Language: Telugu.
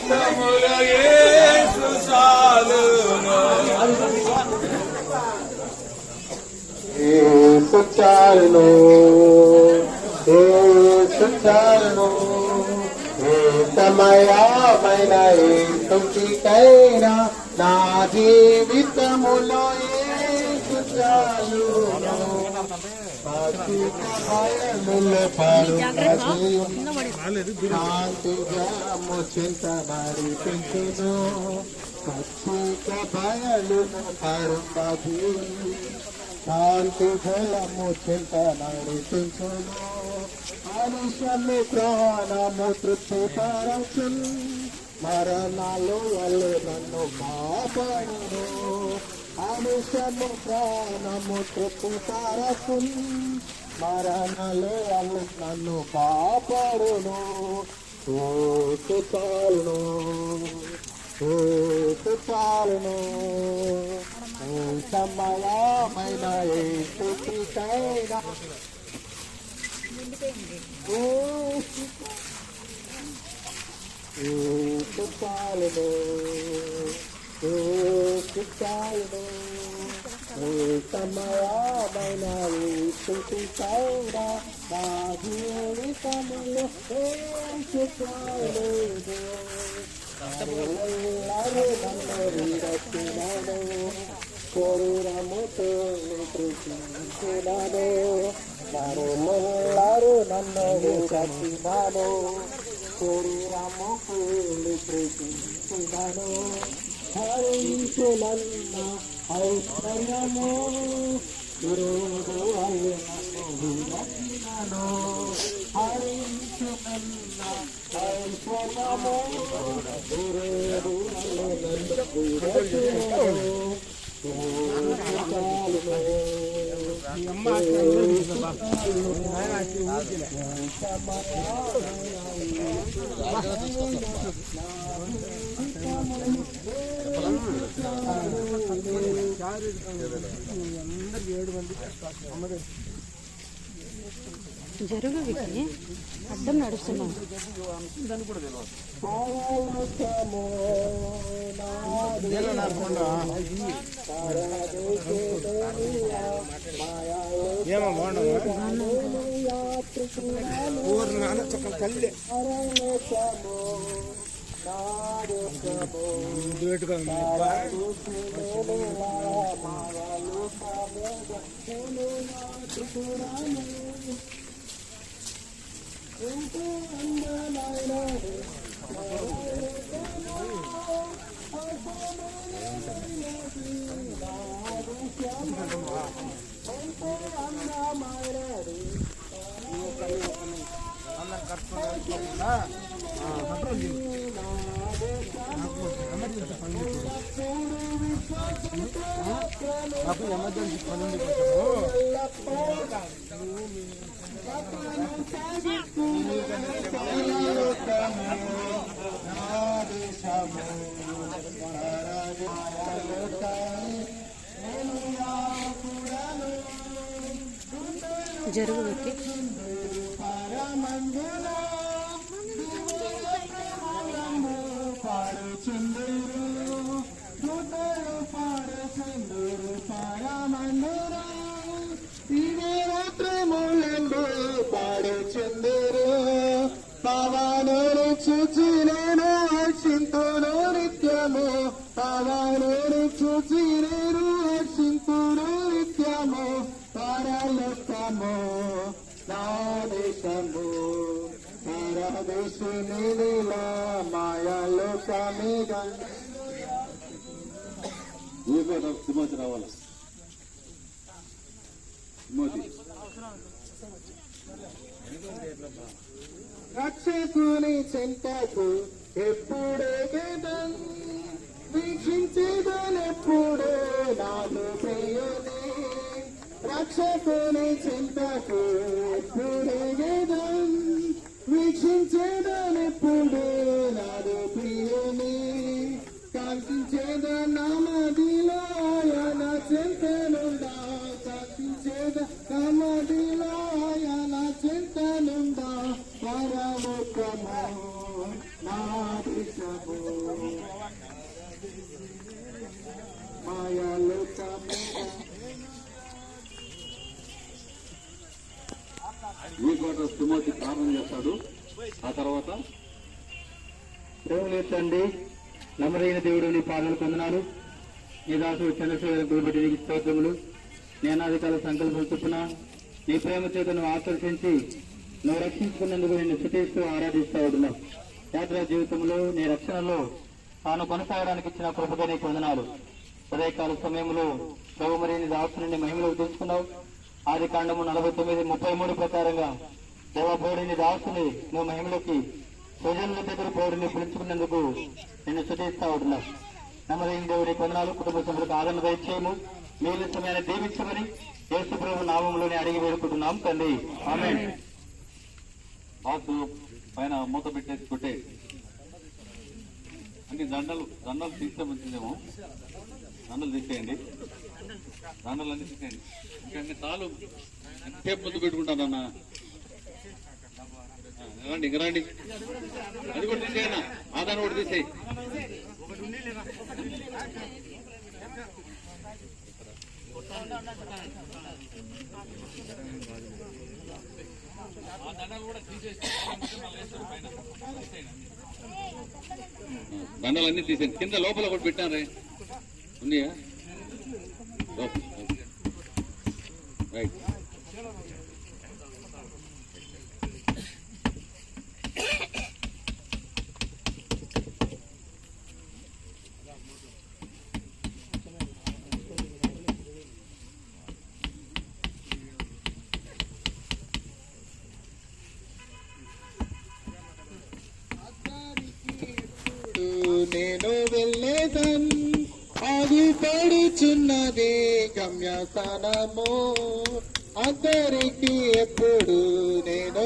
యేసు చాలును యేసు చాలును యేసు చాలును ఏ సమయమైన ఏ స్థుతికైనా నా జీవితములో యేసు చాలును శాంతిగాము చింతబడి పెంచును పచ్చిక బయలును పరుపది శాంతి ఫలము చింత నడిపించును మనుష్యము ప్రాణము తృప్తి పరచును మరణాలు వల్లే నన్ను కాపాడును మనుష్యము ప్రాణము తృప్తి పరచును మరణాలు వల్ల నన్ను కాపాడును యేసు చాలును యేసు చాలును సమయమైన ఏ స్థుతికైనా యేసు చాలును యేసు చాలును ఏ సమయమైన ఏ స్థుతికైనా నా జీవితములో యేసు చాలును ಎಲ್ಲರೂ ನನ್ನರಿರತ್ತಿನಾನು ಶರೀರముతో ಕೃಷಿಸಿನಾನು ಮರೆಲ್ಲೆಲ್ಲರೂ ನನ್ನನ್ನು ಕಟ್ಟಿನಾನು ಶರೀರముతో ಕೃಷಿಸಿನಾನು ಹರಿಸು ನನ್ನ ಐಶ್ವರ್ಯము ಗುರುವು ಅಲ್ಲಿನನು ಹರಿಸು ನನ್ನ ಐಶ್ವರ್ಯము ಗುರುವು జరుగు వికి అడ్డం నడుస్తున్నాం ఏమో బాగుండవు ఊరు నాన్న చక్కల కల్లే నాకు ఎమర్జెన్సీ పని ఉంది జరుగు వికి పవనుని చూచి నేను హర్షింతును నిత్యము పవనుని చూచి నేను హర్షింతును నిత్యము పరలోకము నా దేశము పరదేశుని మాయాలోకమిగా తిమోతి రావాలి రక్షకుని చెంతకు ఎప్పుడెగదం వీక్షించేదనెప్పుడే నాను ప్రియుని రక్షకుని చెంతకు ఎప్పుడెగదం వీక్షించేదనెప్పుడే నాను ప్రియుని కాంతించేద నామదిలో ఆయన చెంతనుండా కాంతించేద నామదిలో ఆయన చెంతనుండా పరముఖము నా దేశము తిమోతి ప్రార్థన చేస్తాడు. ఆ తర్వాత దేవుని తండ్రి నమ్మదైన దేవుడు నీ పాదలు పొందినారు. నీ దాసుడు చంద్రశేఖర్ బట్టి నీకు స్తోత్రములు. నేనాధికారుల సంకల్పం చొప్పున నీ ప్రేమ చేత నువ్వు ఆకర్షించి నువ్వు రక్షించుకున్నందుకు నిన్ను స్థుతిస్తూ ఆరాధిస్తూ ఉంటున్నావు. యాత్రా జీవితంలో నీ రక్షణలో తాను కొనసాగడానికి ఇచ్చిన కృపగా నీకు వందనాలు. ఉదయకాల సమయంలో ప్రభు మరి నీ దాసుని మహిమలోకి తీసుకున్నావు. ఆది కాండము 49:33 ప్రకారంగా దేవపౌడిని దాసుని నువ్వు మహిమలోకి ప్రజల దగ్గర పౌడిని పిలుచుకున్నందుకు నిన్ను స్తుతిస్తూ ఉంటున్నావు. నమ్మదైన దేవుడి వందనాలు. కుటుంబ సభ్యులకు ఆదరణ దయచేయము. మేలు సమయాన్ని దీవించమని యేసు ప్రభు నామములోనే అడిగి వేడుకుంటున్నాం తండ్రి. ఆమేన్. బాక్స్ పైన మూత పెట్టేసి కొట్టే అంటే దండలు తీస్తే మంచిదేమో. దండలు తీసేయండి. దండలు అన్ని తీసేయండి. ఇంకా అన్ని తాళ్ళు ఎంతసేపు ముందు పెట్టుకుంటానన్నా. రండి ఇంక రండి. అది కూడా తీసేయన్నా. ఆధార్ కూడా తీసేయి. దండలన్నీ తీసేయండి. కింద లోపల ఒకటి పెట్టారే ఉన్నాయా? రైట్. నేను వెళ్ళేదన్ ఆగిపడుచున్నదే గమ్యస్థానము. అందరికి ఎప్పుడు నేను